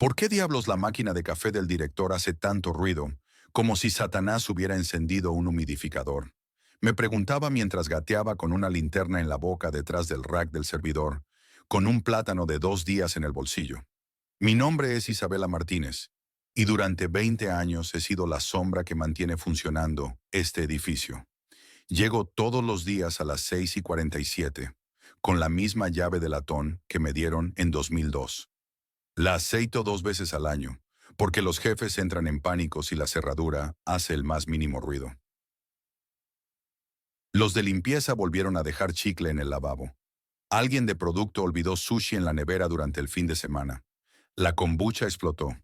¿Por qué diablos la máquina de café del director hace tanto ruido, como si Satanás hubiera encendido un humidificador? Me preguntaba mientras gateaba con una linterna en la boca detrás del rack del servidor, con un plátano de 2 días en el bolsillo. Mi nombre es Isabela Martínez, y durante 20 años he sido la sombra que mantiene funcionando este edificio. Llego todos los días a las 6:47, con la misma llave de latón que me dieron en 2002. La aceito 2 veces al año, porque los jefes entran en pánico si la cerradura hace el más mínimo ruido. Los de limpieza volvieron a dejar chicle en el lavabo. Alguien de producto olvidó sushi en la nevera durante el fin de semana. La kombucha explotó.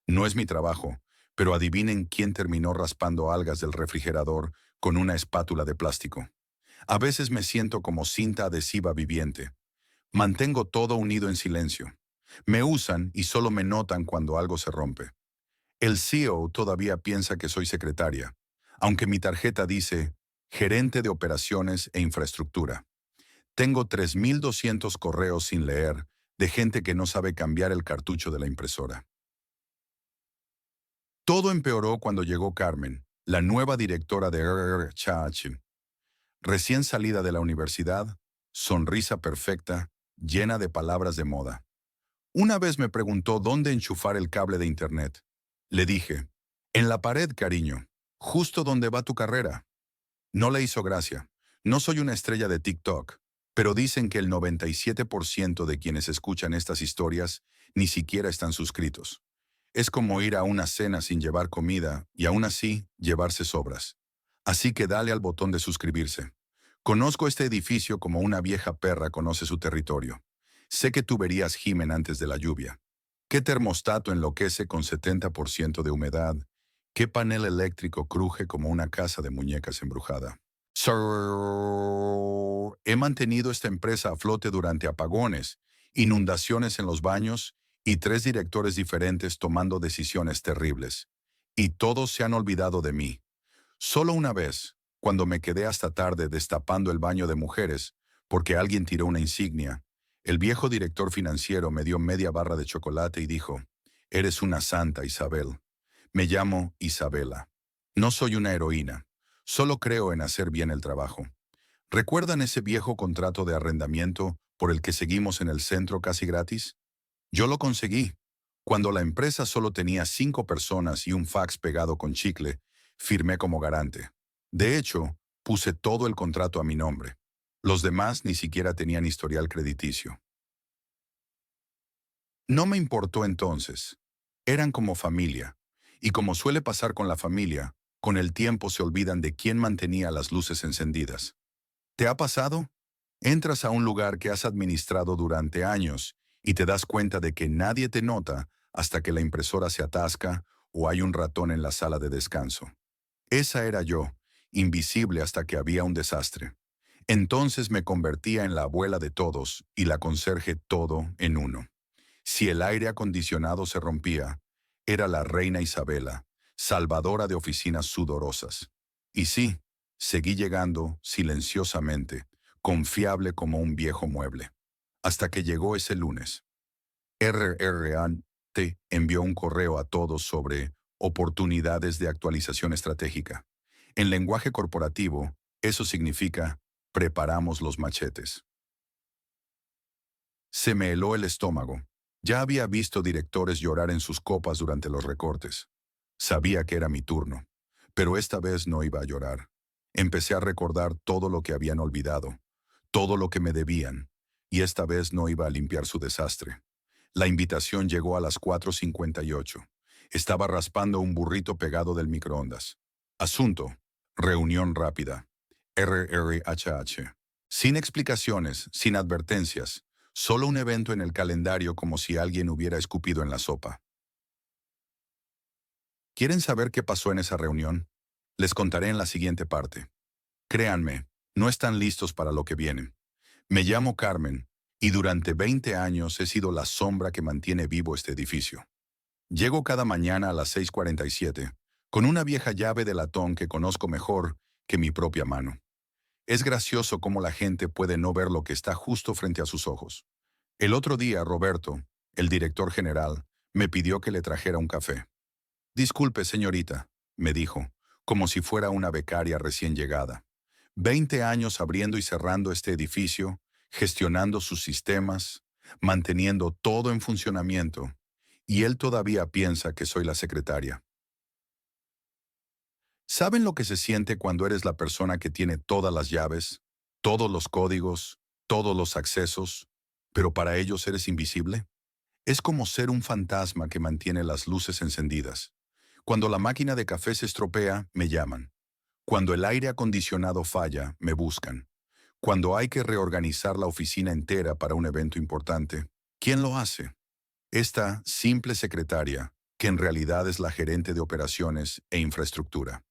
No es mi trabajo, pero adivinen quién terminó raspando algas del refrigerador con una espátula de plástico. A veces me siento como cinta adhesiva viviente. Mantengo todo unido en silencio. Me usan y solo me notan cuando algo se rompe. El CEO todavía piensa que soy secretaria, aunque mi tarjeta dice gerente de operaciones e infraestructura. Tengo 3.200 correos sin leer de gente que no sabe cambiar el cartucho de la impresora. Todo empeoró cuando llegó Carmen, la nueva directora de RRCH. Recién salida de la universidad, sonrisa perfecta, llena de palabras de moda. Una vez me preguntó dónde enchufar el cable de internet. Le dije, en la pared, cariño, justo donde va tu carrera. No le hizo gracia. No soy una estrella de TikTok, pero dicen que el 97% de quienes escuchan estas historias ni siquiera están suscritos. Es como ir a una cena sin llevar comida y aún así llevarse sobras. Así que dale al botón de suscribirse. Conozco este edificio como una vieja perra conoce su territorio. Sé qué tuberías gimen antes de la lluvia. ¿Qué termostato enloquece con 70% de humedad? ¿Qué panel eléctrico cruje como una casa de muñecas embrujada? Sir, he mantenido esta empresa a flote durante apagones, inundaciones en los baños y 3 directores diferentes tomando decisiones terribles. Y todos se han olvidado de mí. Solo una vez, cuando me quedé hasta tarde destapando el baño de mujeres, porque alguien tiró una insignia, el viejo director financiero me dio media barra de chocolate y dijo, «Eres una santa, Isabel. Me llamo Isabela. No soy una heroína. Solo creo en hacer bien el trabajo». ¿Recuerdan ese viejo contrato de arrendamiento por el que seguimos en el centro casi gratis? Yo lo conseguí. Cuando la empresa solo tenía 5 personas y un fax pegado con chicle, firmé como garante. De hecho, puse todo el contrato a mi nombre. Los demás ni siquiera tenían historial crediticio. No me importó entonces. Eran como familia. Y como suele pasar con la familia, con el tiempo se olvidan de quién mantenía las luces encendidas. ¿Te ha pasado? Entras a un lugar que has administrado durante años y te das cuenta de que nadie te nota hasta que la impresora se atasca o hay un ratón en la sala de descanso. Esa era yo, invisible hasta que había un desastre. Entonces me convertía en la abuela de todos y la conserje todo en uno. Si el aire acondicionado se rompía, era la reina Isabela, salvadora de oficinas sudorosas. Y sí, seguí llegando silenciosamente, confiable como un viejo mueble. Hasta que llegó ese lunes. RRAT envió un correo a todos sobre oportunidades de actualización estratégica. En lenguaje corporativo, eso significa preparamos los machetes. Se me heló el estómago. Ya había visto directores llorar en sus copas durante los recortes. Sabía que era mi turno, pero esta vez no iba a llorar. Empecé a recordar todo lo que habían olvidado, todo lo que me debían, y esta vez no iba a limpiar su desastre. La invitación llegó a las 4:58. Estaba raspando un burrito pegado del microondas. Asunto: reunión rápida. RRHH. Sin explicaciones, sin advertencias. Solo un evento en el calendario como si alguien hubiera escupido en la sopa. ¿Quieren saber qué pasó en esa reunión? Les contaré en la siguiente parte. Créanme, no están listos para lo que viene. Me llamo Carmen, y durante 20 años he sido la sombra que mantiene vivo este edificio. Llego cada mañana a las 6:47, con una vieja llave de latón que conozco mejor que mi propia mano. Es gracioso cómo la gente puede no ver lo que está justo frente a sus ojos. El otro día, Roberto, el director general, Me pidió que le trajera un café. Disculpe, señorita, me dijo, como si fuera una becaria recién llegada. 20 años abriendo y cerrando este edificio, gestionando sus sistemas, manteniendo todo en funcionamiento, y él todavía piensa que soy la secretaria. ¿Saben lo que se siente cuando eres la persona que tiene todas las llaves, todos los códigos, todos los accesos, pero para ellos eres invisible? Es como ser un fantasma que mantiene las luces encendidas. Cuando la máquina de café se estropea, me llaman. Cuando el aire acondicionado falla, me buscan. Cuando hay que reorganizar la oficina entera para un evento importante, ¿quién lo hace? Esta simple secretaria, que en realidad es la gerente de operaciones e infraestructura.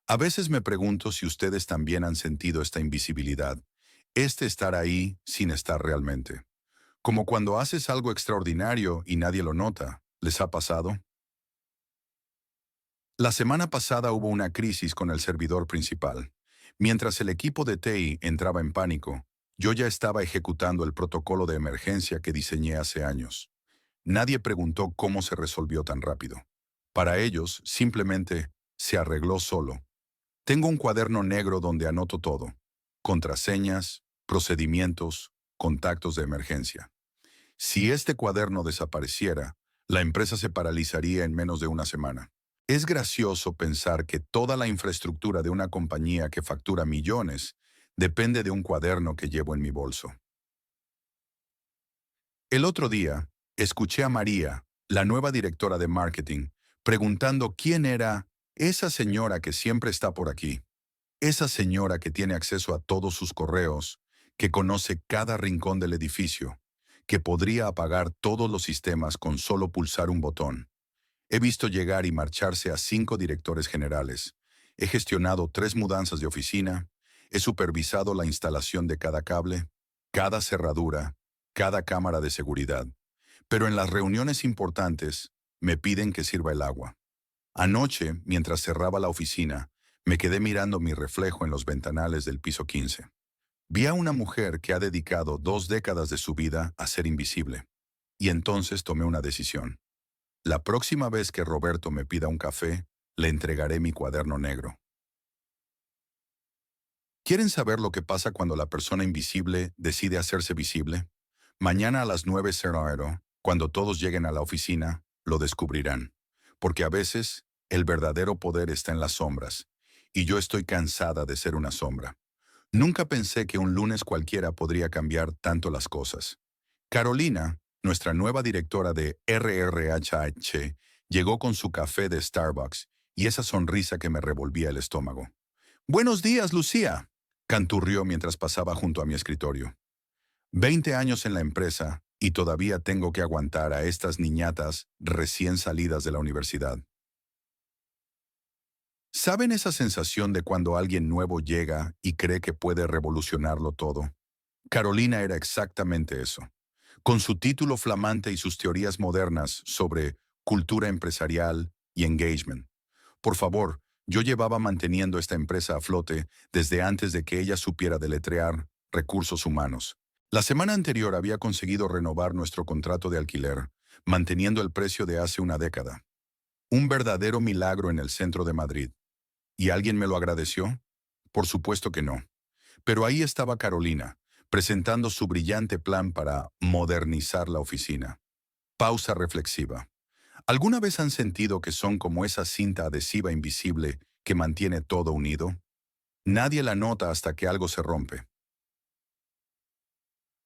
A veces me pregunto si ustedes también han sentido esta invisibilidad, este estar ahí sin estar realmente. Como cuando haces algo extraordinario y nadie lo nota. ¿Les ha pasado? La semana pasada hubo una crisis con el servidor principal. Mientras el equipo de TI entraba en pánico, yo ya estaba ejecutando el protocolo de emergencia que diseñé hace años. Nadie preguntó cómo se resolvió tan rápido. Para ellos, simplemente se arregló solo. Tengo un cuaderno negro donde anoto todo: contraseñas, procedimientos, contactos de emergencia. Si este cuaderno desapareciera, la empresa se paralizaría en menos de una semana. Es gracioso pensar que toda la infraestructura de una compañía que factura millones depende de un cuaderno que llevo en mi bolso. El otro día, escuché a María, la nueva directora de marketing, preguntando quién era esa señora que siempre está por aquí, esa señora que tiene acceso a todos sus correos, que conoce cada rincón del edificio, que podría apagar todos los sistemas con solo pulsar un botón. He visto llegar y marcharse a 5 directores generales. He gestionado 3 mudanzas de oficina. He supervisado la instalación de cada cable, cada cerradura, cada cámara de seguridad. Pero en las reuniones importantes, me piden que sirva el agua. Anoche, mientras cerraba la oficina, me quedé mirando mi reflejo en los ventanales del piso 15. Vi a una mujer que ha dedicado 2 décadas de su vida a ser invisible. Y entonces tomé una decisión. La próxima vez que Roberto me pida un café, le entregaré mi cuaderno negro. ¿Quieren saber lo que pasa cuando la persona invisible decide hacerse visible? Mañana a las 9:00, cuando todos lleguen a la oficina, lo descubrirán. Porque a veces, el verdadero poder está en las sombras, y yo estoy cansada de ser una sombra. Nunca pensé que un lunes cualquiera podría cambiar tanto las cosas. Carolina, nuestra nueva directora de RRHH, llegó con su café de Starbucks y esa sonrisa que me revolvía el estómago. «Buenos días, Lucía», canturrió mientras pasaba junto a mi escritorio. 20 años en la empresa y todavía tengo que aguantar a estas niñatas recién salidas de la universidad. ¿Saben esa sensación de cuando alguien nuevo llega y cree que puede revolucionarlo todo? Carolina era exactamente eso. Con su título flamante y sus teorías modernas sobre cultura empresarial y engagement. Por favor, yo llevaba manteniendo esta empresa a flote desde antes de que ella supiera deletrear recursos humanos. La semana anterior había conseguido renovar nuestro contrato de alquiler, manteniendo el precio de hace una década. Un verdadero milagro en el centro de Madrid. ¿Y alguien me lo agradeció? Por supuesto que no. Pero ahí estaba Carolina, presentando su brillante plan para modernizar la oficina. Pausa reflexiva. ¿Alguna vez han sentido que son como esa cinta adhesiva invisible que mantiene todo unido? Nadie la nota hasta que algo se rompe.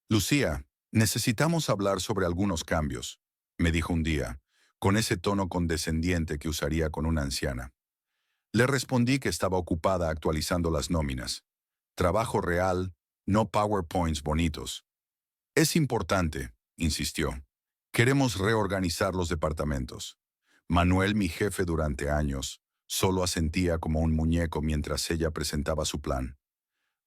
Lucía, necesitamos hablar sobre algunos cambios, me dijo un día, con ese tono condescendiente que usaría con una anciana. Le respondí que estaba ocupada actualizando las nóminas. Trabajo real, no PowerPoints bonitos. Es importante, insistió. Queremos reorganizar los departamentos. Manuel, mi jefe durante años, solo asentía como un muñeco mientras ella presentaba su plan.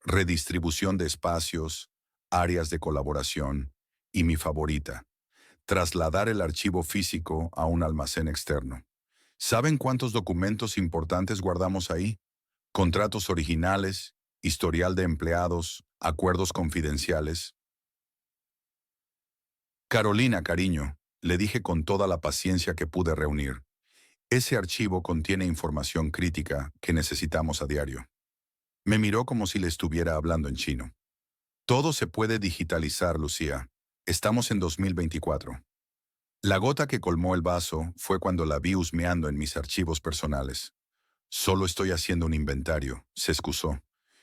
Redistribución de espacios, áreas de colaboración y mi favorita, trasladar el archivo físico a un almacén externo. ¿Saben cuántos documentos importantes guardamos ahí? Contratos originales, historial de empleados, acuerdos confidenciales. Carolina, cariño, le dije con toda la paciencia que pude reunir. Ese archivo contiene información crítica que necesitamos a diario. Me miró como si le estuviera hablando en chino. Todo se puede digitalizar, Lucía. Estamos en 2024. La gota que colmó el vaso fue cuando la vi husmeando en mis archivos personales. Solo estoy haciendo un inventario, se excusó,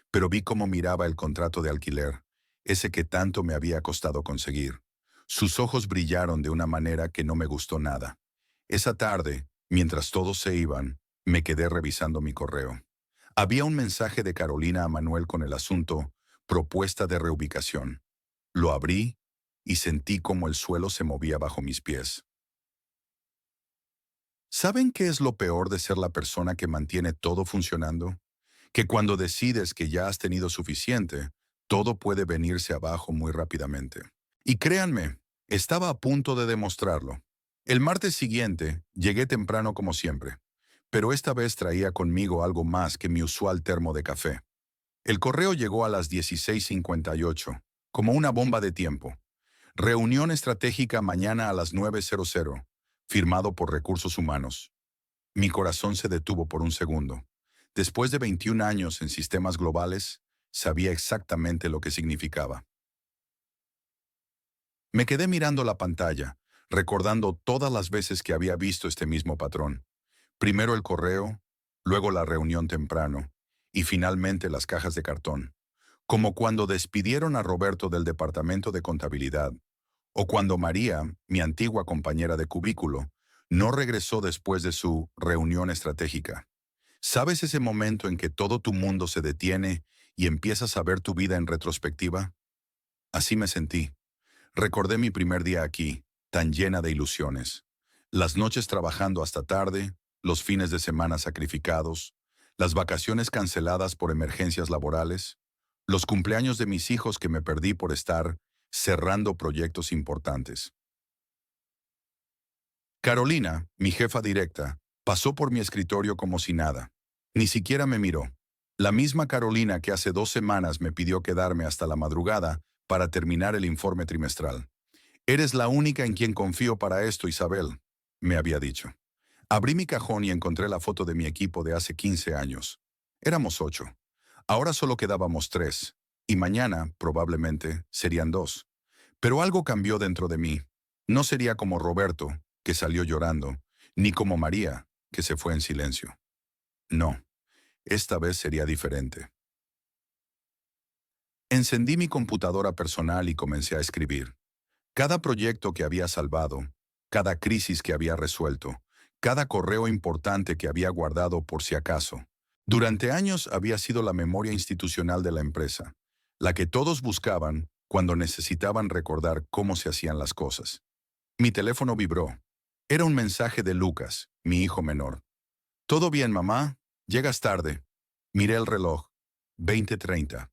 pero vi cómo miraba el contrato de alquiler, ese que tanto me había costado conseguir. Sus ojos brillaron de una manera que no me gustó nada. Esa tarde, mientras todos se iban, me quedé revisando mi correo. Había un mensaje de Carolina a Manuel con el asunto propuesta de reubicación. Lo abrí y sentí como el suelo se movía bajo mis pies. ¿Saben qué es lo peor de ser la persona que mantiene todo funcionando? Que cuando decides que ya has tenido suficiente, todo puede venirse abajo muy rápidamente. Y créanme, estaba a punto de demostrarlo. El martes siguiente, llegué temprano como siempre, pero esta vez traía conmigo algo más que mi usual termo de café. El correo llegó a las 16:58, como una bomba de tiempo. Reunión estratégica mañana a las 9:00, firmado por Recursos Humanos. Mi corazón se detuvo por un segundo. Después de 21 años en sistemas globales, sabía exactamente lo que significaba. Me quedé mirando la pantalla, recordando todas las veces que había visto este mismo patrón. Primero el correo, luego la reunión temprano, y finalmente las cajas de cartón. Como cuando despidieron a Roberto del departamento de contabilidad, o cuando María, mi antigua compañera de cubículo, no regresó después de su reunión estratégica. ¿Sabes ese momento en que todo tu mundo se detiene y empiezas a ver tu vida en retrospectiva? Así me sentí. Recordé mi primer día aquí, tan llena de ilusiones. Las noches trabajando hasta tarde, los fines de semana sacrificados, las vacaciones canceladas por emergencias laborales, los cumpleaños de mis hijos que me perdí por estar cerrando proyectos importantes. Carolina, mi jefa directa, pasó por mi escritorio como si nada. Ni siquiera me miró. La misma Carolina que hace 2 semanas me pidió quedarme hasta la madrugada para terminar el informe trimestral. Eres la única en quien confío para esto, Isabel, me había dicho. Abrí mi cajón y encontré la foto de mi equipo de hace 15 años. Éramos 8. Ahora solo quedábamos 3. Y mañana, probablemente, serían 2. Pero algo cambió dentro de mí. No sería como Roberto, que salió llorando, ni como María, que se fue en silencio. No, esta vez sería diferente. Encendí mi computadora personal y comencé a escribir. Cada proyecto que había salvado, cada crisis que había resuelto, cada correo importante que había guardado por si acaso. Durante años había sido la memoria institucional de la empresa, la que todos buscaban cuando necesitaban recordar cómo se hacían las cosas. Mi teléfono vibró. Era un mensaje de Lucas, mi hijo menor. «Todo bien, mamá. Llegas tarde». Miré el reloj. 20:30.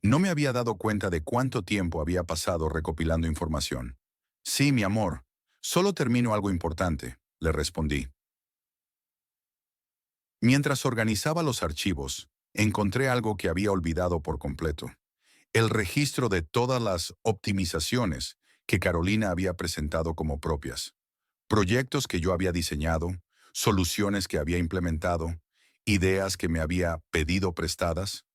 No me había dado cuenta de cuánto tiempo había pasado recopilando información. «Sí, mi amor. Solo termino algo importante», le respondí. Mientras organizaba los archivos, encontré algo que había olvidado por completo. El registro de todas las optimizaciones que Carolina había presentado como propias. Proyectos que yo había diseñado, soluciones que había implementado, ideas que me había pedido prestadas.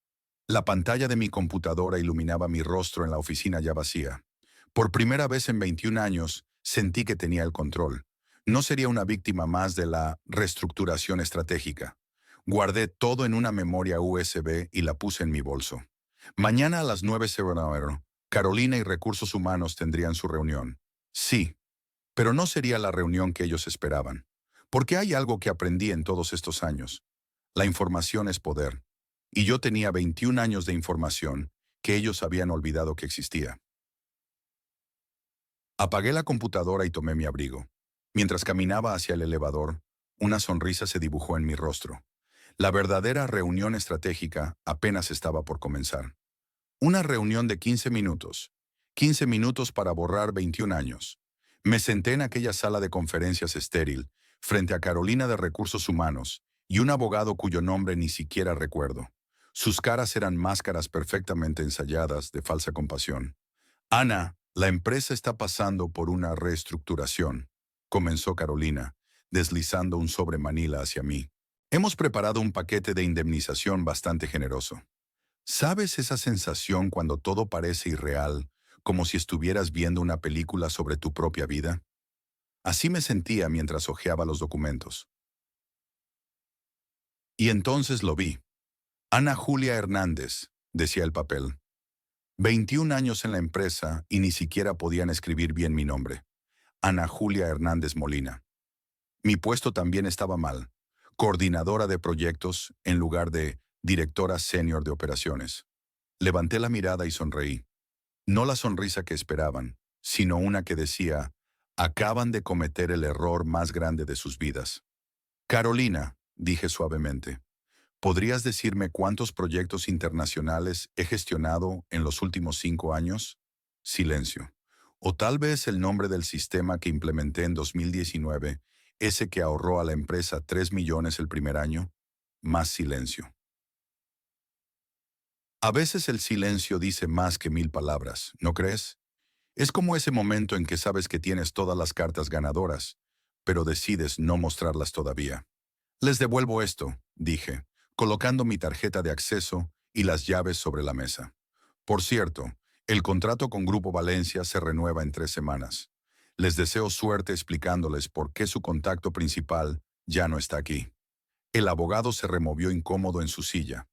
La pantalla de mi computadora iluminaba mi rostro en la oficina ya vacía. Por primera vez en 21 años, sentí que tenía el control. No sería una víctima más de la reestructuración estratégica. Guardé todo en una memoria USB y la puse en mi bolso. Mañana a las 9:00, Carolina y Recursos Humanos tendrían su reunión. Sí, pero no sería la reunión que ellos esperaban. Porque hay algo que aprendí en todos estos años. La información es poder. Y yo tenía 21 años de información que ellos habían olvidado que existía. Apagué la computadora y tomé mi abrigo. Mientras caminaba hacia el elevador, una sonrisa se dibujó en mi rostro. La verdadera reunión estratégica apenas estaba por comenzar. Una reunión de 15 minutos. 15 minutos para borrar 21 años. Me senté en aquella sala de conferencias estéril, frente a Carolina de Recursos Humanos y un abogado cuyo nombre ni siquiera recuerdo. Sus caras eran máscaras perfectamente ensayadas de falsa compasión. «Ana, la empresa está pasando por una reestructuración», comenzó Carolina, deslizando un sobre Manila hacia mí. Hemos preparado un paquete de indemnización bastante generoso. ¿Sabes esa sensación cuando todo parece irreal, como si estuvieras viendo una película sobre tu propia vida? Así me sentía mientras hojeaba los documentos. Y entonces lo vi. Ana Julia Hernández, decía el papel. 21 años en la empresa y ni siquiera podían escribir bien mi nombre. Ana Julia Hernández Molina. Mi puesto también estaba mal. Coordinadora de proyectos en lugar de directora senior de operaciones. Levanté la mirada y sonreí. No la sonrisa que esperaban, sino una que decía, acaban de cometer el error más grande de sus vidas. Carolina, dije suavemente, ¿podrías decirme cuántos proyectos internacionales he gestionado en los últimos 5 años? Silencio. O tal vez el nombre del sistema que implementé en 2019, ese que ahorró a la empresa 3 millones el primer año. Más silencio. A veces el silencio dice más que 1000 palabras, ¿no crees? Es como ese momento en que sabes que tienes todas las cartas ganadoras, pero decides no mostrarlas todavía. Les devuelvo esto, dije, colocando mi tarjeta de acceso y las llaves sobre la mesa. Por cierto, el contrato con Grupo Valencia se renueva en 3 semanas. Les deseo suerte explicándoles por qué su contacto principal ya no está aquí. El abogado se removió incómodo en su silla.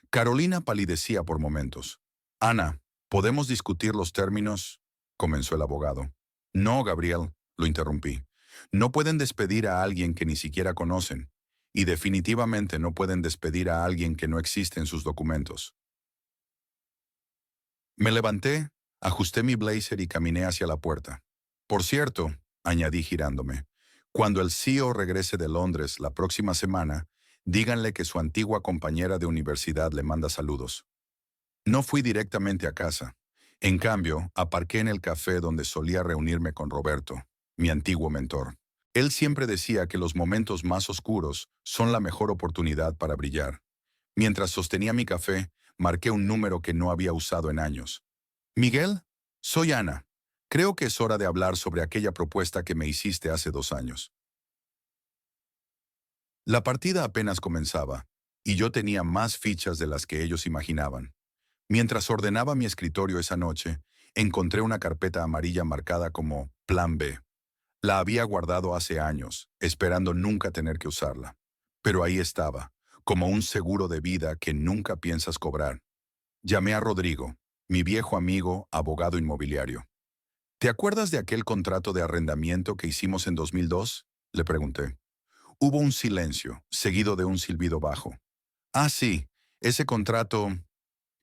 Carolina palidecía por momentos. Ana, ¿podemos discutir los términos? Comenzó el abogado. No, Gabriel, lo interrumpí. No pueden despedir a alguien que ni siquiera conocen. Y definitivamente no pueden despedir a alguien que no existe en sus documentos. Me levanté, ajusté mi blazer y caminé hacia la puerta. Por cierto, añadí girándome, cuando el CEO regrese de Londres la próxima semana, díganle que su antigua compañera de universidad le manda saludos. No fui directamente a casa. En cambio, aparqué en el café donde solía reunirme con Roberto, mi antiguo mentor. Él siempre decía que los momentos más oscuros son la mejor oportunidad para brillar. Mientras sostenía mi café, marqué un número que no había usado en años. Miguel, soy Ana. Creo que es hora de hablar sobre aquella propuesta que me hiciste hace 2 años. La partida apenas comenzaba, y yo tenía más fichas de las que ellos imaginaban. Mientras ordenaba mi escritorio esa noche, encontré una carpeta amarilla marcada como Plan B. La había guardado hace años, esperando nunca tener que usarla. Pero ahí estaba, como un seguro de vida que nunca piensas cobrar. Llamé a Rodrigo, mi viejo amigo, abogado inmobiliario. ¿Te acuerdas de aquel contrato de arrendamiento que hicimos en 2002? Le pregunté. Hubo un silencio, seguido de un silbido bajo. Ah, sí, ese contrato.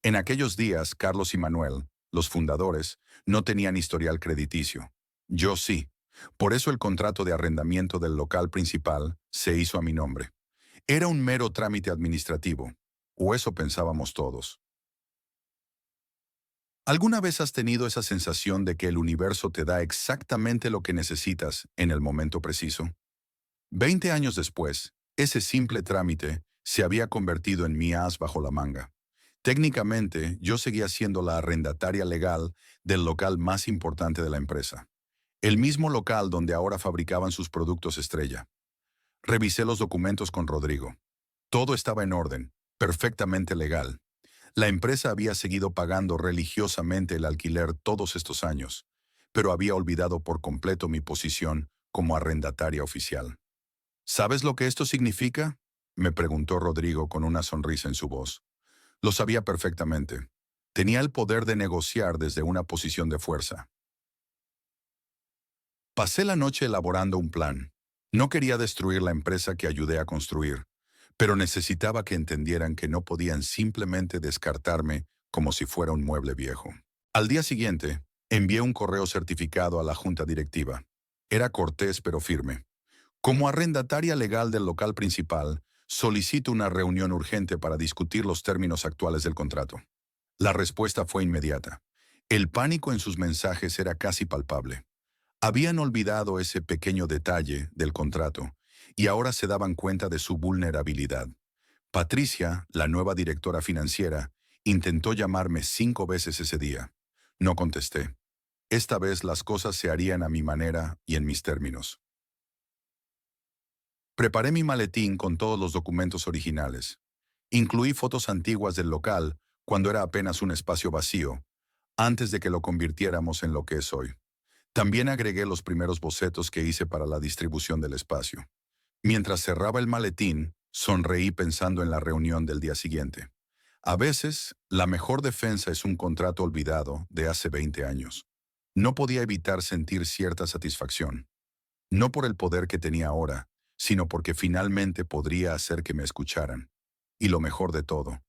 En aquellos días, Carlos y Manuel, los fundadores, no tenían historial crediticio. Yo sí. Por eso el contrato de arrendamiento del local principal se hizo a mi nombre. Era un mero trámite administrativo, o eso pensábamos todos. ¿Alguna vez has tenido esa sensación de que el universo te da exactamente lo que necesitas en el momento preciso? 20 años después, ese simple trámite se había convertido en mi as bajo la manga. Técnicamente, yo seguía siendo la arrendataria legal del local más importante de la empresa. El mismo local donde ahora fabricaban sus productos estrella. Revisé los documentos con Rodrigo. Todo estaba en orden, perfectamente legal. La empresa había seguido pagando religiosamente el alquiler todos estos años, pero había olvidado por completo mi posición como arrendataria oficial. ¿Sabes lo que esto significa? Me preguntó Rodrigo con una sonrisa en su voz. Lo sabía perfectamente. Tenía el poder de negociar desde una posición de fuerza. Pasé la noche elaborando un plan. No quería destruir la empresa que ayudé a construir, pero necesitaba que entendieran que no podían simplemente descartarme como si fuera un mueble viejo. Al día siguiente, envié un correo certificado a la junta directiva. Era cortés pero firme. Como arrendataria legal del local principal, solicito una reunión urgente para discutir los términos actuales del contrato. La respuesta fue inmediata. El pánico en sus mensajes era casi palpable. Habían olvidado ese pequeño detalle del contrato y ahora se daban cuenta de su vulnerabilidad. Patricia, la nueva directora financiera, intentó llamarme 5 veces ese día. No contesté. Esta vez las cosas se harían a mi manera y en mis términos. Preparé mi maletín con todos los documentos originales. Incluí fotos antiguas del local cuando era apenas un espacio vacío, antes de que lo convirtiéramos en lo que es hoy. También agregué los primeros bocetos que hice para la distribución del espacio. Mientras cerraba el maletín, sonreí pensando en la reunión del día siguiente. A veces, la mejor defensa es un contrato olvidado de hace 20 años. No podía evitar sentir cierta satisfacción, no por el poder que tenía ahora, sino porque finalmente podría hacer que me escucharan. Y lo mejor de todo,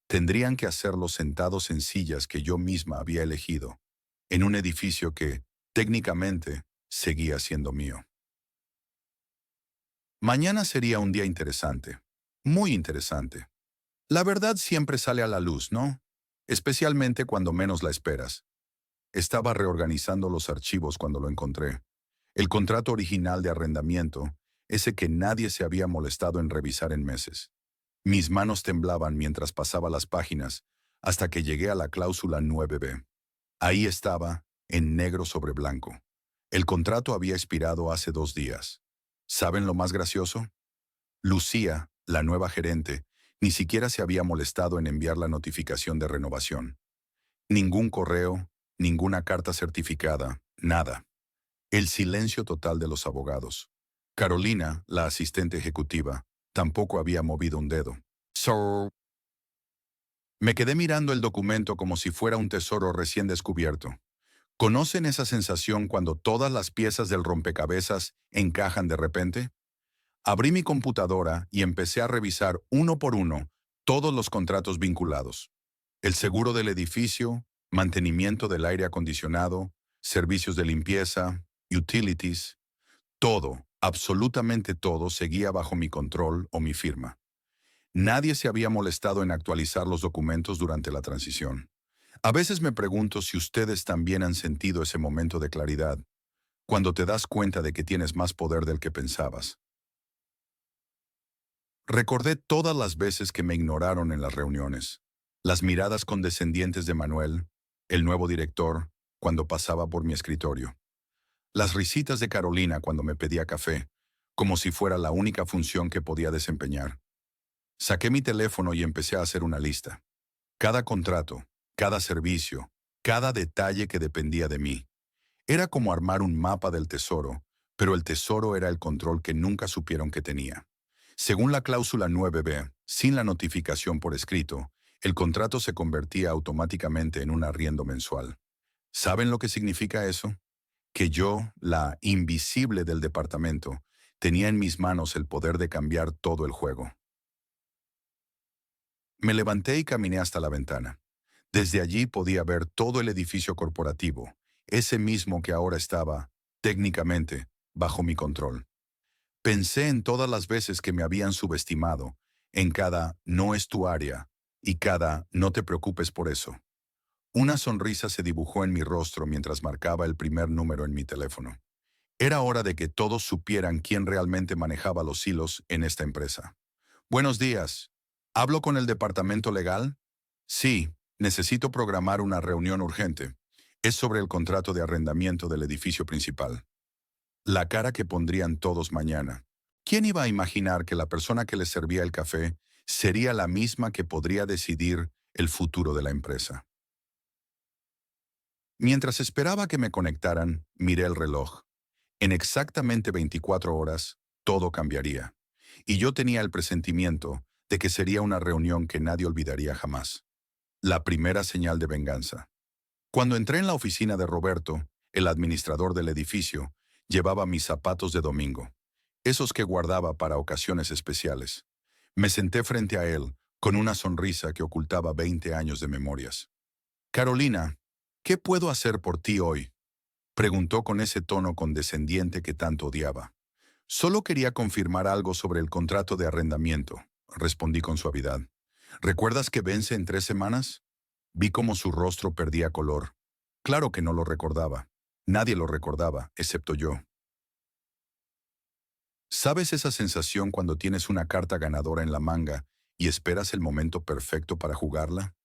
tendrían que hacerlo sentados en sillas que yo misma había elegido, en un edificio que, técnicamente, seguía siendo mío. Mañana sería un día interesante, muy interesante. La verdad siempre sale a la luz, ¿no? Especialmente cuando menos la esperas. Estaba reorganizando los archivos cuando lo encontré. El contrato original de arrendamiento, ese que nadie se había molestado en revisar en meses. Mis manos temblaban mientras pasaba las páginas, hasta que llegué a la cláusula 9b. Ahí estaba, en negro sobre blanco. El contrato había expirado hace 2 días. ¿Saben lo más gracioso? Lucía, la nueva gerente, ni siquiera se había molestado en enviar la notificación de renovación. Ningún correo, ninguna carta certificada, nada. El silencio total de los abogados. Carolina, la asistente ejecutiva, tampoco había movido un dedo. Me quedé mirando el documento como si fuera un tesoro recién descubierto. ¿Conocen esa sensación cuando todas las piezas del rompecabezas encajan de repente? Abrí mi computadora y empecé a revisar uno por uno todos los contratos vinculados. El seguro del edificio, mantenimiento del aire acondicionado, servicios de limpieza, utilities, todo, absolutamente todo seguía bajo mi control o mi firma. Nadie se había molestado en actualizar los documentos durante la transición. A veces me pregunto si ustedes también han sentido ese momento de claridad, cuando te das cuenta de que tienes más poder del que pensabas. Recordé todas las veces que me ignoraron en las reuniones, las miradas condescendientes de Manuel, el nuevo director, cuando pasaba por mi escritorio, las risitas de Carolina cuando me pedía café, como si fuera la única función que podía desempeñar. Saqué mi teléfono y empecé a hacer una lista. Cada contrato, cada servicio, cada detalle que dependía de mí. Era como armar un mapa del tesoro, pero el tesoro era el control que nunca supieron que tenía. Según la cláusula 9b, sin la notificación por escrito, el contrato se convertía automáticamente en un arriendo mensual. ¿Saben lo que significa eso? Que yo, la invisible del departamento, tenía en mis manos el poder de cambiar todo el juego. Me levanté y caminé hasta la ventana. Desde allí podía ver todo el edificio corporativo, ese mismo que ahora estaba, técnicamente, bajo mi control. Pensé en todas las veces que me habían subestimado, en cada "no es tu área" y cada "no te preocupes por eso". Una sonrisa se dibujó en mi rostro mientras marcaba el primer número en mi teléfono. Era hora de que todos supieran quién realmente manejaba los hilos en esta empresa. Buenos días. ¿Hablo con el departamento legal? Sí, necesito programar una reunión urgente. Es sobre el contrato de arrendamiento del edificio principal. La cara que pondrían todos mañana. ¿Quién iba a imaginar que la persona que les servía el café sería la misma que podría decidir el futuro de la empresa? Mientras esperaba que me conectaran, miré el reloj. En exactamente 24 horas, todo cambiaría. Y yo tenía el presentimiento de que sería una reunión que nadie olvidaría jamás. La primera señal de venganza. Cuando entré en la oficina de Roberto, el administrador del edificio, llevaba mis zapatos de domingo, esos que guardaba para ocasiones especiales. Me senté frente a él, con una sonrisa que ocultaba 20 años de memorias. Carolina, ¿qué puedo hacer por ti hoy?, preguntó con ese tono condescendiente que tanto odiaba. Solo quería confirmar algo sobre el contrato de arrendamiento, respondí con suavidad. ¿Recuerdas que vence en 3 semanas? Vi cómo su rostro perdía color. Claro que no lo recordaba. Nadie lo recordaba, excepto yo. ¿Sabes esa sensación cuando tienes una carta ganadora en la manga y esperas el momento perfecto para jugarla?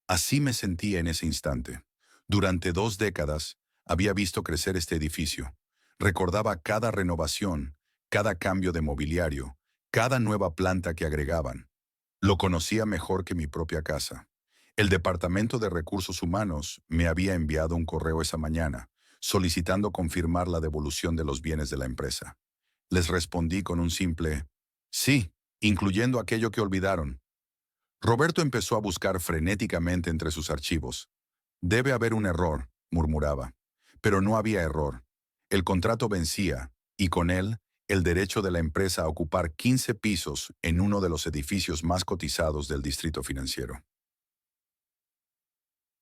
Así me sentía en ese instante. Durante 2 décadas había visto crecer este edificio. Recordaba cada renovación, cada cambio de mobiliario, cada nueva planta que agregaban. Lo conocía mejor que mi propia casa. El Departamento de Recursos Humanos me había enviado un correo esa mañana, solicitando confirmar la devolución de los bienes de la empresa. Les respondí con un simple sí, incluyendo aquello que olvidaron. Roberto empezó a buscar frenéticamente entre sus archivos. Debe haber un error, murmuraba. Pero no había error. El contrato vencía, y con él, el derecho de la empresa a ocupar 15 pisos en uno de los edificios más cotizados del distrito financiero.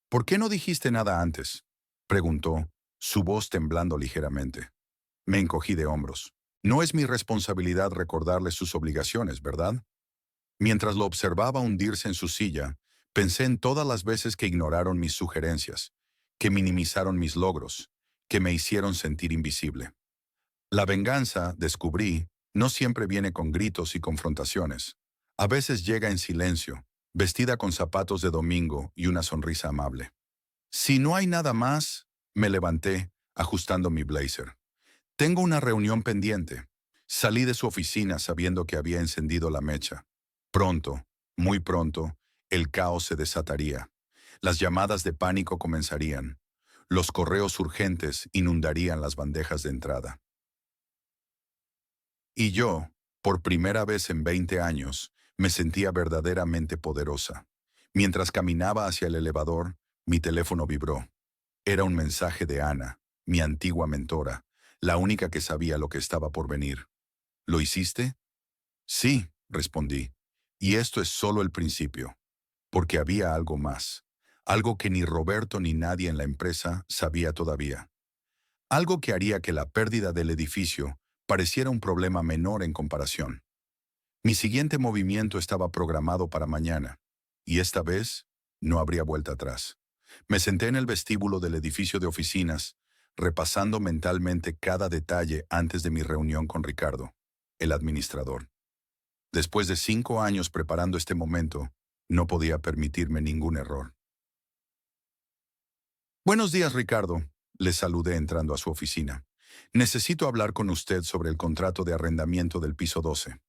¿Por qué no dijiste nada antes?, preguntó, su voz temblando ligeramente. Me encogí de hombros. No es mi responsabilidad recordarles sus obligaciones, ¿verdad? Mientras lo observaba hundirse en su silla, pensé en todas las veces que ignoraron mis sugerencias, que minimizaron mis logros, que me hicieron sentir invisible. La venganza, descubrí, no siempre viene con gritos y confrontaciones. A veces llega en silencio, vestida con zapatos de domingo y una sonrisa amable. Si no hay nada más, me levanté, ajustando mi blazer. Tengo una reunión pendiente. Salí de su oficina sabiendo que había encendido la mecha. Pronto, muy pronto, el caos se desataría. Las llamadas de pánico comenzarían. Los correos urgentes inundarían las bandejas de entrada. Y yo, por primera vez en 20 años, me sentía verdaderamente poderosa. Mientras caminaba hacia el elevador, mi teléfono vibró. Era un mensaje de Ana, mi antigua mentora, la única que sabía lo que estaba por venir. ¿Lo hiciste? Sí, respondí. Y esto es solo el principio. Porque había algo más. Algo que ni Roberto ni nadie en la empresa sabía todavía. Algo que haría que la pérdida del edificio pareciera un problema menor en comparación. Mi siguiente movimiento estaba programado para mañana, y esta vez no habría vuelta atrás. Me senté en el vestíbulo del edificio de oficinas, repasando mentalmente cada detalle antes de mi reunión con Ricardo, el administrador. Después de 5 años preparando este momento, no podía permitirme ningún error. Buenos días, Ricardo. Le saludé entrando a su oficina. Necesito hablar con usted sobre el contrato de arrendamiento del piso 12.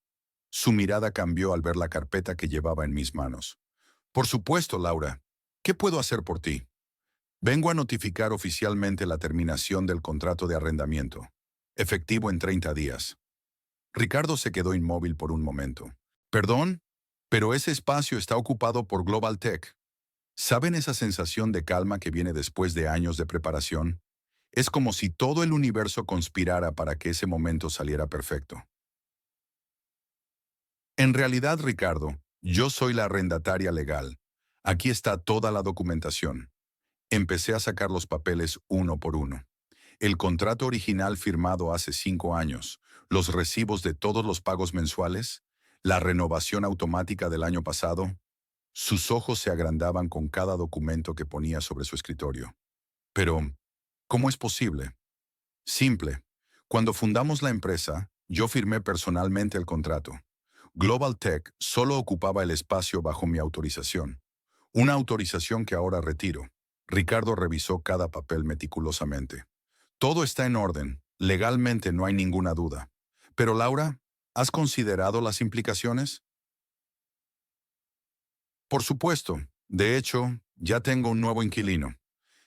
Su mirada cambió al ver la carpeta que llevaba en mis manos. Por supuesto, Laura. ¿Qué puedo hacer por ti? Vengo a notificar oficialmente la terminación del contrato de arrendamiento, efectivo en 30 días. Ricardo se quedó inmóvil por un momento. ¿Perdón? Pero ese espacio está ocupado por Global Tech. ¿Saben esa sensación de calma que viene después de años de preparación? Es como si todo el universo conspirara para que ese momento saliera perfecto. En realidad, Ricardo, yo soy la arrendataria legal. Aquí está toda la documentación. Empecé a sacar los papeles uno por uno. El contrato original firmado hace 5 años, los recibos de todos los pagos mensuales, la renovación automática del año pasado. Sus ojos se agrandaban con cada documento que ponía sobre su escritorio. Pero, ¿cómo es posible? Simple. Cuando fundamos la empresa, yo firmé personalmente el contrato. Global Tech solo ocupaba el espacio bajo mi autorización. Una autorización que ahora retiro. Ricardo revisó cada papel meticulosamente. Todo está en orden. Legalmente no hay ninguna duda. Pero Laura, ¿has considerado las implicaciones? Por supuesto. De hecho, ya tengo un nuevo inquilino.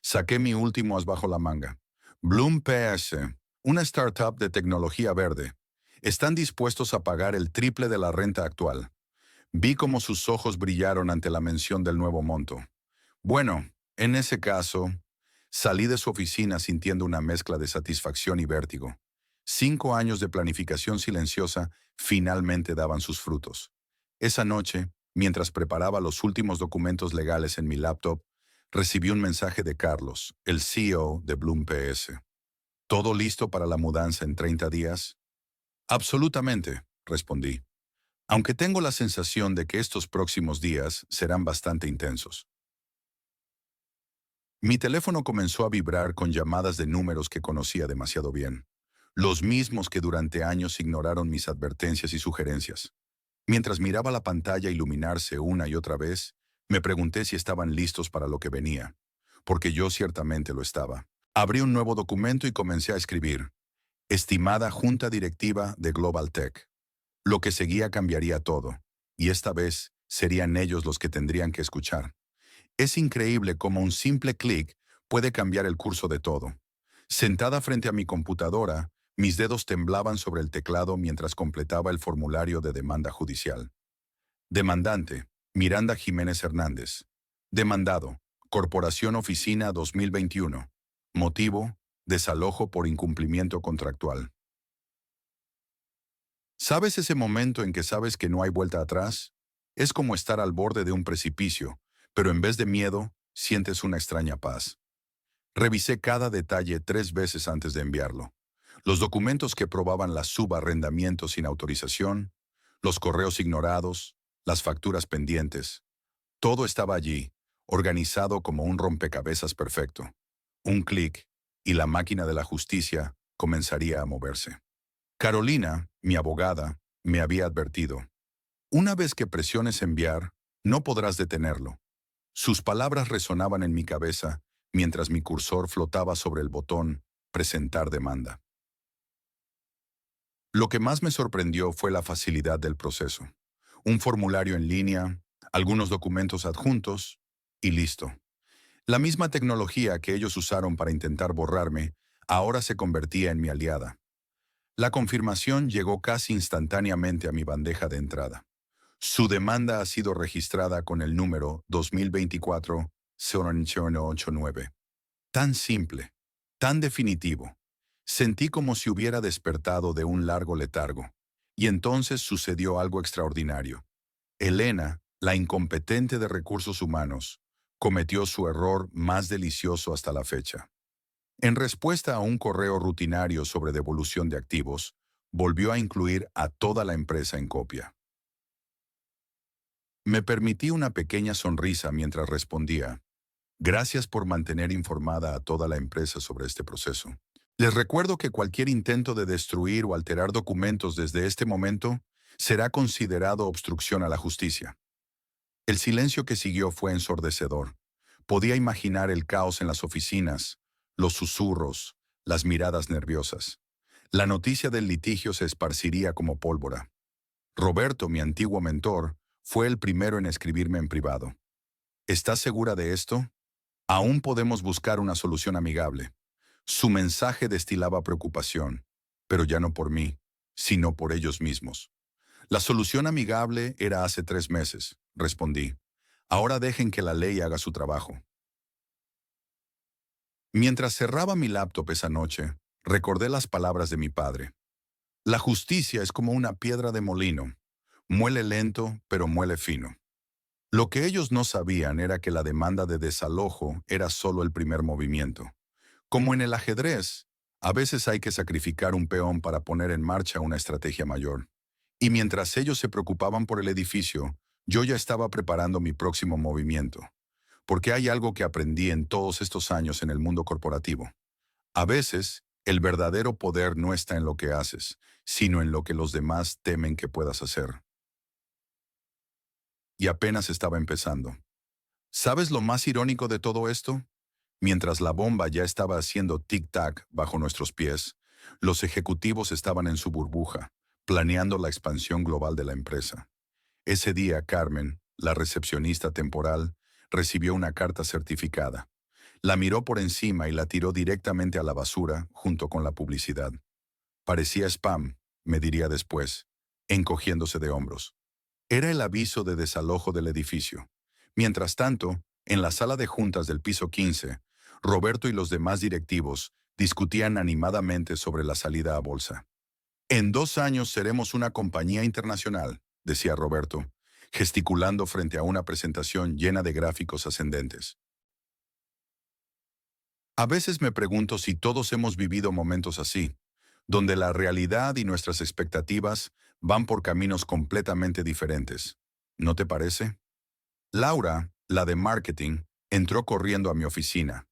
Saqué mi último as bajo la manga. Bloom PS, una startup de tecnología verde. Están dispuestos a pagar el triple de la renta actual. Vi cómo sus ojos brillaron ante la mención del nuevo monto. Bueno, en ese caso, salí de su oficina sintiendo una mezcla de satisfacción y vértigo. 5 años de planificación silenciosa finalmente daban sus frutos. Esa noche, mientras preparaba los últimos documentos legales en mi laptop, recibí un mensaje de Carlos, el CEO de Bloom PS. ¿Todo listo para la mudanza en 30 días? Absolutamente, respondí, aunque tengo la sensación de que estos próximos días serán bastante intensos. Mi teléfono comenzó a vibrar con llamadas de números que conocía demasiado bien, los mismos que durante años ignoraron mis advertencias y sugerencias. Mientras miraba la pantalla iluminarse una y otra vez, me pregunté si estaban listos para lo que venía, porque yo ciertamente lo estaba. Abrí un nuevo documento y comencé a escribir. Estimada Junta Directiva de Global Tech. Lo que seguía cambiaría todo, y esta vez serían ellos los que tendrían que escuchar. Es increíble cómo un simple clic puede cambiar el curso de todo. Sentada frente a mi computadora, mis dedos temblaban sobre el teclado mientras completaba el formulario de demanda judicial. Demandante, Miranda Jiménez Hernández. Demandado, Corporación Oficina 2021. Motivo, desalojo por incumplimiento contractual. ¿Sabes ese momento en que sabes que no hay vuelta atrás? Es como estar al borde de un precipicio, pero en vez de miedo, sientes una extraña paz. Revisé cada detalle 3 veces antes de enviarlo. Los documentos que probaban la subarrendamiento sin autorización, los correos ignorados, las facturas pendientes. Todo estaba allí, organizado como un rompecabezas perfecto. Un clic, y la máquina de la justicia comenzaría a moverse. Carolina, mi abogada, me había advertido. Una vez que presiones enviar, no podrás detenerlo. Sus palabras resonaban en mi cabeza mientras mi cursor flotaba sobre el botón Presentar demanda. Lo que más me sorprendió fue la facilidad del proceso. Un formulario en línea, algunos documentos adjuntos y listo. La misma tecnología que ellos usaron para intentar borrarme, ahora se convertía en mi aliada. La confirmación llegó casi instantáneamente a mi bandeja de entrada. Su demanda ha sido registrada con el número 2024-0189. Tan simple, tan definitivo. Sentí como si hubiera despertado de un largo letargo. Y entonces sucedió algo extraordinario. Elena, la incompetente de recursos humanos, cometió su error más delicioso hasta la fecha. En respuesta a un correo rutinario sobre devolución de activos, volvió a incluir a toda la empresa en copia. Me permití una pequeña sonrisa mientras respondía: gracias por mantener informada a toda la empresa sobre este proceso. Les recuerdo que cualquier intento de destruir o alterar documentos desde este momento será considerado obstrucción a la justicia. El silencio que siguió fue ensordecedor. Podía imaginar el caos en las oficinas, los susurros, las miradas nerviosas. La noticia del litigio se esparciría como pólvora. Roberto, mi antiguo mentor, fue el primero en escribirme en privado. ¿Estás segura de esto? Aún podemos buscar una solución amigable. Su mensaje destilaba preocupación, pero ya no por mí, sino por ellos mismos. La solución amigable era hace 3 meses, respondí. Ahora dejen que la ley haga su trabajo. Mientras cerraba mi laptop esa noche, recordé las palabras de mi padre. La justicia es como una piedra de molino. Muele lento, pero muele fino. Lo que ellos no sabían era que la demanda de desalojo era solo el primer movimiento. Como en el ajedrez, a veces hay que sacrificar un peón para poner en marcha una estrategia mayor. Y mientras ellos se preocupaban por el edificio, yo ya estaba preparando mi próximo movimiento. Porque hay algo que aprendí en todos estos años en el mundo corporativo. A veces, el verdadero poder no está en lo que haces, sino en lo que los demás temen que puedas hacer. Y apenas estaba empezando. ¿Sabes lo más irónico de todo esto? Mientras la bomba ya estaba haciendo tic-tac bajo nuestros pies, los ejecutivos estaban en su burbuja, planeando la expansión global de la empresa. Ese día, Carmen, la recepcionista temporal, recibió una carta certificada. La miró por encima y la tiró directamente a la basura junto con la publicidad. Parecía spam, me diría después, encogiéndose de hombros. Era el aviso de desalojo del edificio. Mientras tanto, en la sala de juntas del piso 15, Roberto y los demás directivos discutían animadamente sobre la salida a bolsa. En 2 años seremos una compañía internacional, decía Roberto, gesticulando frente a una presentación llena de gráficos ascendentes. A veces me pregunto si todos hemos vivido momentos así, donde la realidad y nuestras expectativas van por caminos completamente diferentes. ¿No te parece? Laura, la de marketing, entró corriendo a mi oficina.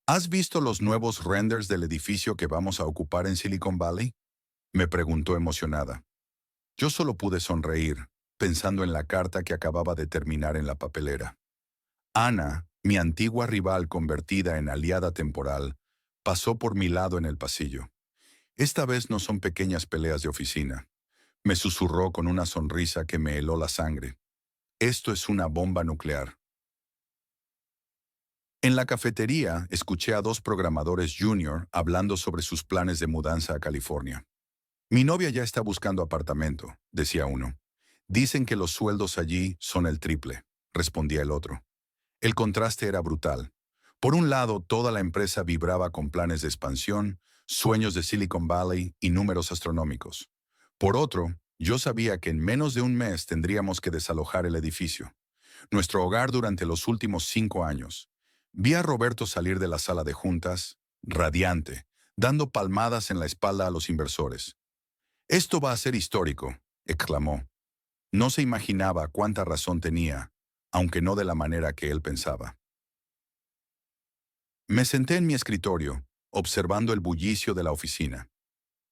¿Has visto los nuevos renders del edificio que vamos a ocupar en Silicon Valley? Me preguntó emocionada. Yo solo pude sonreír, pensando en la carta que acababa de terminar en la papelera. Ana, mi antigua rival convertida en aliada temporal, pasó por mi lado en el pasillo. Esta vez no son pequeñas peleas de oficina. Me susurró con una sonrisa que me heló la sangre. Esto es una bomba nuclear. En la cafetería escuché a dos programadores junior hablando sobre sus planes de mudanza a California. Mi novia ya está buscando apartamento, decía uno. Dicen que los sueldos allí son el triple, respondía el otro. El contraste era brutal. Por un lado, toda la empresa vibraba con planes de expansión, sueños de Silicon Valley y números astronómicos. Por otro, yo sabía que en menos de un mes tendríamos que desalojar el edificio, nuestro hogar durante los últimos 5 años. Vi a Roberto salir de la sala de juntas, radiante, dando palmadas en la espalda a los inversores. «Esto va a ser histórico», exclamó. No se imaginaba cuánta razón tenía, aunque no de la manera que él pensaba. Me senté en mi escritorio, observando el bullicio de la oficina.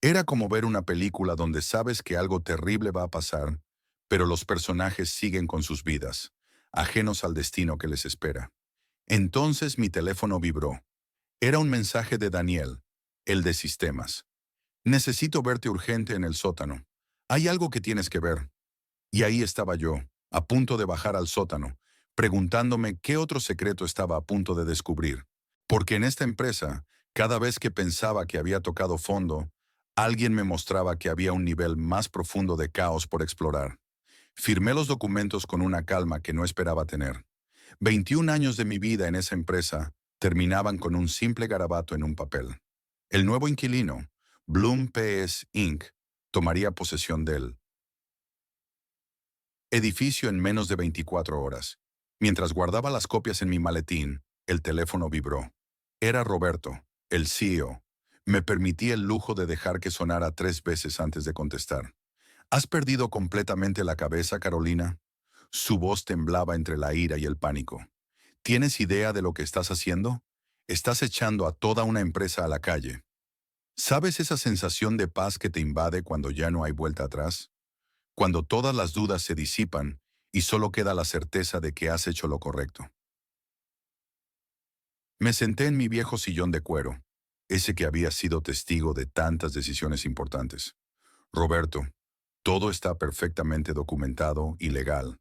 Era como ver una película donde sabes que algo terrible va a pasar, pero los personajes siguen con sus vidas, ajenos al destino que les espera. Entonces mi teléfono vibró. Era un mensaje de Daniel, el de sistemas. «Necesito verte urgente en el sótano. Hay algo que tienes que ver». Y ahí estaba yo, a punto de bajar al sótano, preguntándome qué otro secreto estaba a punto de descubrir. Porque en esta empresa, cada vez que pensaba que había tocado fondo, alguien me mostraba que había un nivel más profundo de caos por explorar. Firmé los documentos con una calma que no esperaba tener. 21 años de mi vida en esa empresa terminaban con un simple garabato en un papel. El nuevo inquilino, Bloom PS Inc., tomaría posesión del edificio en menos de 24 horas. Mientras guardaba las copias en mi maletín, el teléfono vibró. Era Roberto, el CEO. Me permití el lujo de dejar que sonara 3 veces antes de contestar. «¿Has perdido completamente la cabeza, Carolina?» Su voz temblaba entre la ira y el pánico. «¿Tienes idea de lo que estás haciendo? Estás echando a toda una empresa a la calle. ¿Sabes esa sensación de paz que te invade cuando ya no hay vuelta atrás? Cuando todas las dudas se disipan y solo queda la certeza de que has hecho lo correcto». Me senté en mi viejo sillón de cuero, ese que había sido testigo de tantas decisiones importantes. «Roberto, todo está perfectamente documentado y legal.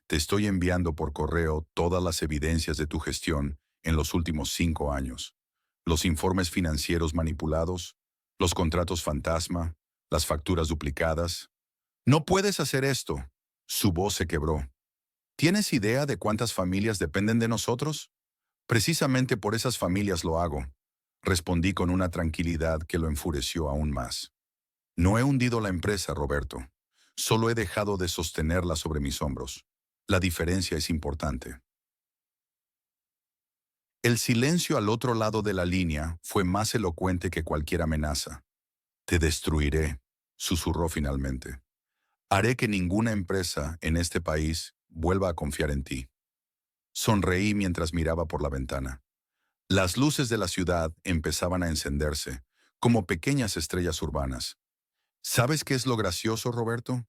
Te estoy enviando por correo todas las evidencias de tu gestión en los últimos 5 años. Los informes financieros manipulados, los contratos fantasma, las facturas duplicadas. No puedes hacer esto». Su voz se quebró. «¿Tienes idea de cuántas familias dependen de nosotros? Precisamente por esas familias lo hago», respondí con una tranquilidad que lo enfureció aún más. «No he hundido la empresa, Roberto. Solo he dejado de sostenerla sobre mis hombros. La diferencia es importante». El silencio al otro lado de la línea fue más elocuente que cualquier amenaza. «Te destruiré», susurró finalmente. «Haré que ninguna empresa en este país vuelva a confiar en ti». Sonreí mientras miraba por la ventana. Las luces de la ciudad empezaban a encenderse, como pequeñas estrellas urbanas. ¿Sabes qué es lo gracioso, Roberto?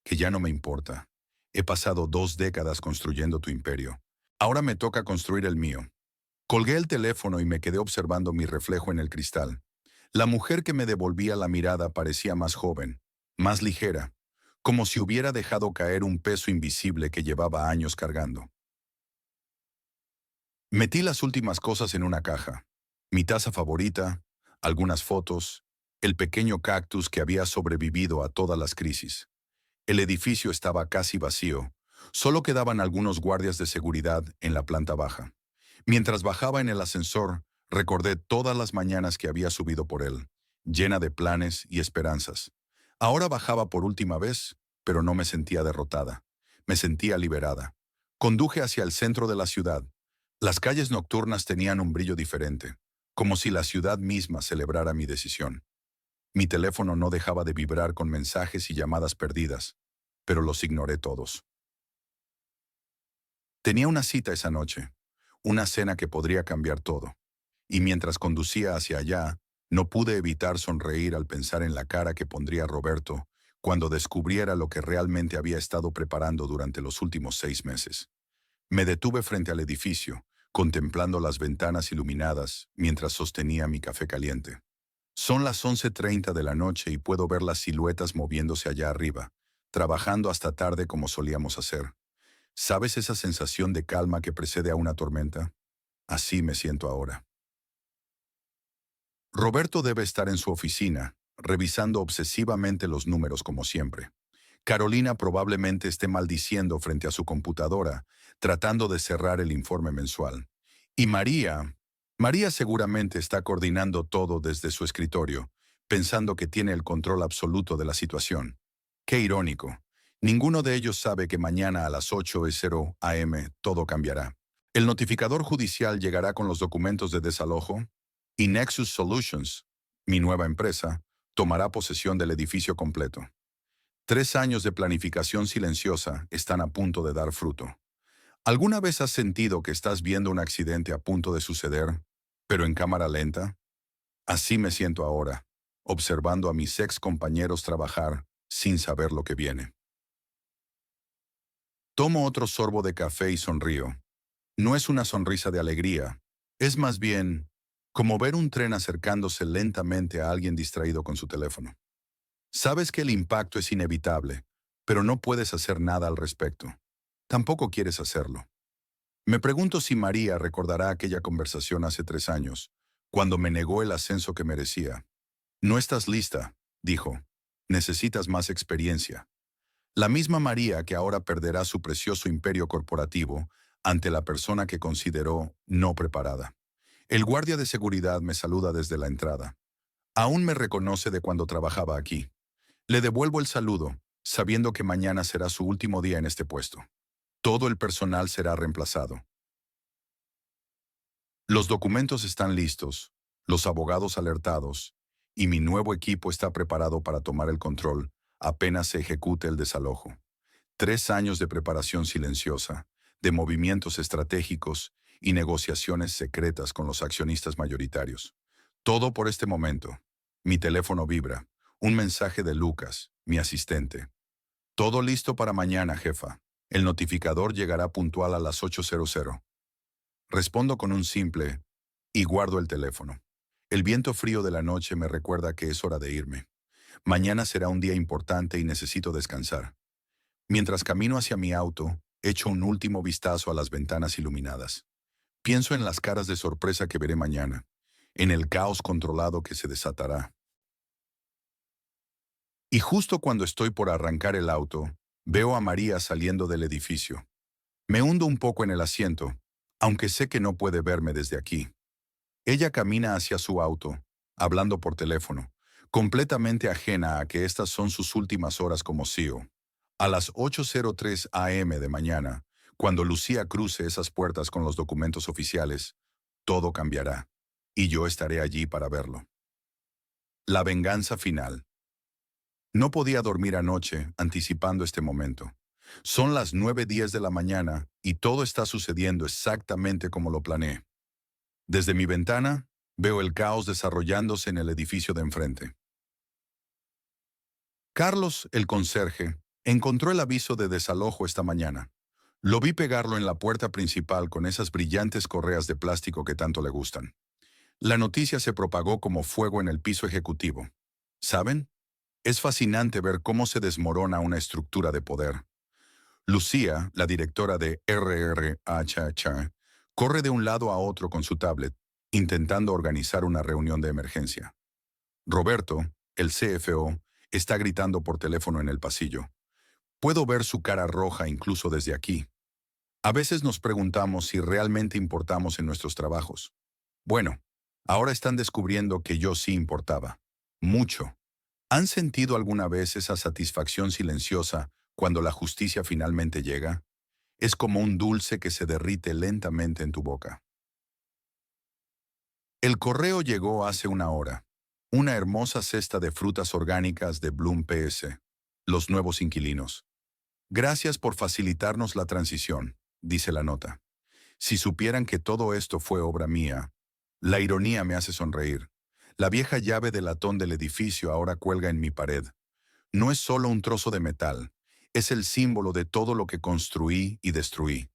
Que ya no me importa. He pasado 2 décadas construyendo tu imperio. Ahora me toca construir el mío. Colgué el teléfono y me quedé observando mi reflejo en el cristal. La mujer que me devolvía la mirada parecía más joven, más ligera, como si hubiera dejado caer un peso invisible que llevaba años cargando. Metí las últimas cosas en una caja. Mi taza favorita, algunas fotos, el pequeño cactus que había sobrevivido a todas las crisis. El edificio estaba casi vacío. Solo quedaban algunos guardias de seguridad en la planta baja. Mientras bajaba en el ascensor, recordé todas las mañanas que había subido por él, llena de planes y esperanzas. Ahora bajaba por última vez, pero no me sentía derrotada. Me sentía liberada. Conduje hacia el centro de la ciudad. Las calles nocturnas tenían un brillo diferente, como si la ciudad misma celebrara mi decisión. Mi teléfono no dejaba de vibrar con mensajes y llamadas perdidas, pero los ignoré todos. Tenía una cita esa noche, una cena que podría cambiar todo. Y mientras conducía hacia allá, no pude evitar sonreír al pensar en la cara que pondría Roberto cuando descubriera lo que realmente había estado preparando durante los últimos 6 meses. Me detuve frente al edificio, contemplando las ventanas iluminadas mientras sostenía mi café caliente. Son las 11:30 de la noche y puedo ver las siluetas moviéndose allá arriba, trabajando hasta tarde como solíamos hacer. ¿Sabes esa sensación de calma que precede a una tormenta? Así me siento ahora. Roberto debe estar en su oficina, revisando obsesivamente los números como siempre. Carolina probablemente esté maldiciendo frente a su computadora, tratando de cerrar el informe mensual. Y María seguramente está coordinando todo desde su escritorio, pensando que tiene el control absoluto de la situación. Qué irónico. Ninguno de ellos sabe que mañana a las 8:00 am todo cambiará. El notificador judicial llegará con los documentos de desalojo y Nexus Solutions, mi nueva empresa, tomará posesión del edificio completo. 3 años de planificación silenciosa están a punto de dar fruto. ¿Alguna vez has sentido que estás viendo un accidente a punto de suceder, pero en cámara lenta? Así me siento ahora, observando a mis ex compañeros trabajar sin saber lo que viene. Tomo otro sorbo de café y sonrío. No es una sonrisa de alegría, es más bien como ver un tren acercándose lentamente a alguien distraído con su teléfono. Sabes que el impacto es inevitable, pero no puedes hacer nada al respecto. Tampoco quieres hacerlo. Me pregunto si María recordará aquella conversación hace 3 años, cuando me negó el ascenso que merecía. No estás lista, dijo. Necesitas más experiencia. La misma María que ahora perderá su precioso imperio corporativo ante la persona que consideró no preparada. El guardia de seguridad me saluda desde la entrada. Aún me reconoce de cuando trabajaba aquí. Le devuelvo el saludo, sabiendo que mañana será su último día en este puesto. Todo el personal será reemplazado. Los documentos están listos, los abogados alertados, y mi nuevo equipo está preparado para tomar el control apenas se ejecute el desalojo. 3 años de preparación silenciosa, de movimientos estratégicos y negociaciones secretas con los accionistas mayoritarios. Todo por este momento. Mi teléfono vibra. Un mensaje de Lucas, mi asistente. Todo listo para mañana, jefa. El notificador llegará puntual a las 8:00. Respondo con un simple y guardo el teléfono. El viento frío de la noche me recuerda que es hora de irme. Mañana será un día importante y necesito descansar. Mientras camino hacia mi auto, echo un último vistazo a las ventanas iluminadas. Pienso en las caras de sorpresa que veré mañana, en el caos controlado que se desatará. Y justo cuando estoy por arrancar el auto, veo a María saliendo del edificio. Me hundo un poco en el asiento, aunque sé que no puede verme desde aquí. Ella camina hacia su auto, hablando por teléfono, completamente ajena a que estas son sus últimas horas como CEO. A las 8:03 am de mañana, cuando Lucía cruce esas puertas con los documentos oficiales, todo cambiará, y yo estaré allí para verlo. La venganza final. No podía dormir anoche anticipando este momento. Son las 9:10 de la mañana y todo está sucediendo exactamente como lo planeé. Desde mi ventana, veo el caos desarrollándose en el edificio de enfrente. Carlos, el conserje, encontró el aviso de desalojo esta mañana. Lo vi pegarlo en la puerta principal con esas brillantes correas de plástico que tanto le gustan. La noticia se propagó como fuego en el piso ejecutivo. ¿Saben? Es fascinante ver cómo se desmorona una estructura de poder. Lucía, la directora de RRHH, corre de un lado a otro con su tablet, intentando organizar una reunión de emergencia. Roberto, el CFO, está gritando por teléfono en el pasillo. Puedo ver su cara roja incluso desde aquí. A veces nos preguntamos si realmente importamos en nuestros trabajos. Bueno, ahora están descubriendo que yo sí importaba. Mucho. ¿Han sentido alguna vez esa satisfacción silenciosa cuando la justicia finalmente llega? Es como un dulce que se derrite lentamente en tu boca. El correo llegó hace una hora. Una hermosa cesta de frutas orgánicas de Bloom PS. Los nuevos inquilinos. Gracias por facilitarnos la transición, dice la nota. Si supieran que todo esto fue obra mía, la ironía me hace sonreír. La vieja llave de latón del edificio ahora cuelga en mi pared. No es solo un trozo de metal, es el símbolo de todo lo que construí y destruí.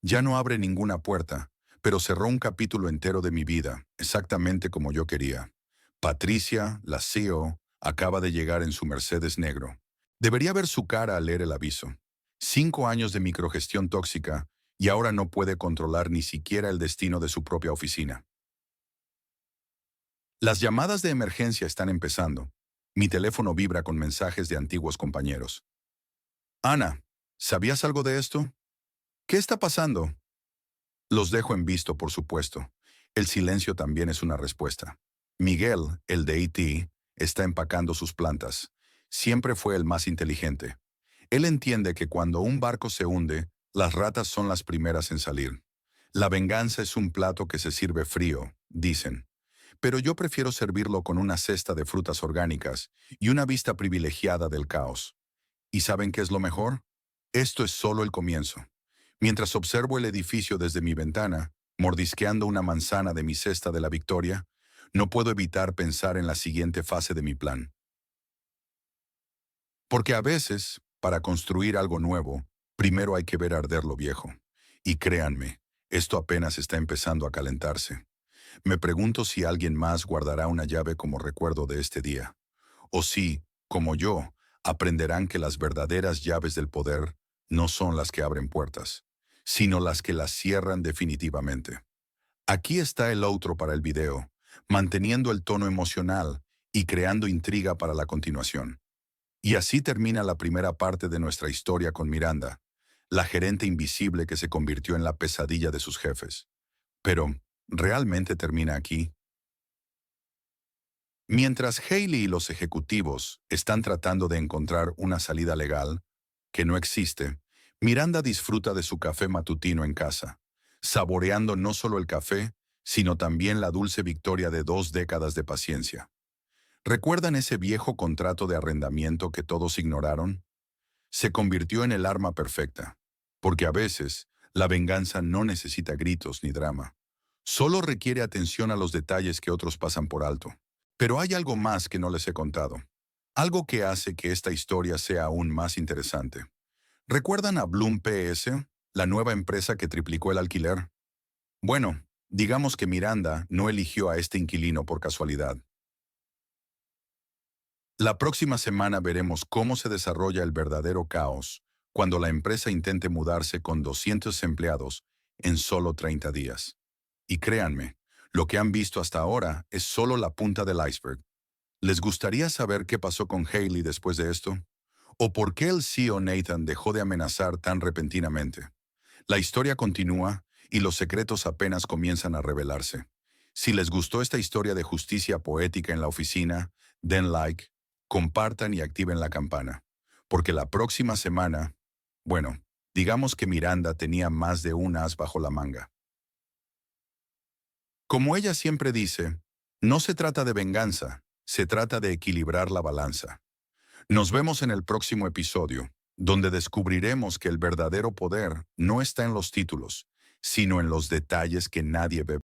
Ya no abre ninguna puerta, pero cerró un capítulo entero de mi vida, exactamente como yo quería. Patricia, la CEO, acaba de llegar en su Mercedes negro. Debería ver su cara al leer el aviso. 5 años de microgestión tóxica y ahora no puede controlar ni siquiera el destino de su propia oficina. Las llamadas de emergencia están empezando. Mi teléfono vibra con mensajes de antiguos compañeros. Ana, ¿sabías algo de esto? ¿Qué está pasando? Los dejo en visto, por supuesto. El silencio también es una respuesta. Miguel, el de IT, está empacando sus plantas. Siempre fue el más inteligente. Él entiende que cuando un barco se hunde, las ratas son las primeras en salir. La venganza es un plato que se sirve frío, dicen. Pero yo prefiero servirlo con una cesta de frutas orgánicas y una vista privilegiada del caos. ¿Y saben qué es lo mejor? Esto es solo el comienzo. Mientras observo el edificio desde mi ventana, mordisqueando una manzana de mi cesta de la victoria, no puedo evitar pensar en la siguiente fase de mi plan. Porque a veces, para construir algo nuevo, primero hay que ver arder lo viejo. Y créanme, esto apenas está empezando a calentarse. Me pregunto si alguien más guardará una llave como recuerdo de este día. O si, como yo, aprenderán que las verdaderas llaves del poder no son las que abren puertas, sino las que las cierran definitivamente. Aquí está el outro para el video, manteniendo el tono emocional y creando intriga para la continuación. Y así termina la primera parte de nuestra historia con Miranda, la gerente invisible que se convirtió en la pesadilla de sus jefes. Pero, ¿realmente termina aquí? Mientras Hailey y los ejecutivos están tratando de encontrar una salida legal, que no existe, Miranda disfruta de su café matutino en casa, saboreando no solo el café, sino también la dulce victoria de 2 décadas de paciencia. ¿Recuerdan ese viejo contrato de arrendamiento que todos ignoraron? Se convirtió en el arma perfecta, porque a veces la venganza no necesita gritos ni drama. Solo requiere atención a los detalles que otros pasan por alto. Pero hay algo más que no les he contado. Algo que hace que esta historia sea aún más interesante. ¿Recuerdan a Bloom PS, la nueva empresa que triplicó el alquiler? Bueno, digamos que Miranda no eligió a este inquilino por casualidad. La próxima semana veremos cómo se desarrolla el verdadero caos cuando la empresa intente mudarse con 200 empleados en solo 30 días. Y créanme, lo que han visto hasta ahora es solo la punta del iceberg. ¿Les gustaría saber qué pasó con Hailey después de esto? ¿O por qué el CEO Nathan dejó de amenazar tan repentinamente? La historia continúa y los secretos apenas comienzan a revelarse. Si les gustó esta historia de justicia poética en la oficina, den like, compartan y activen la campana. Porque la próxima semana, bueno, digamos que Miranda tenía más de un as bajo la manga. Como ella siempre dice, no se trata de venganza, se trata de equilibrar la balanza. Nos vemos en el próximo episodio, donde descubriremos que el verdadero poder no está en los títulos, sino en los detalles que nadie ve.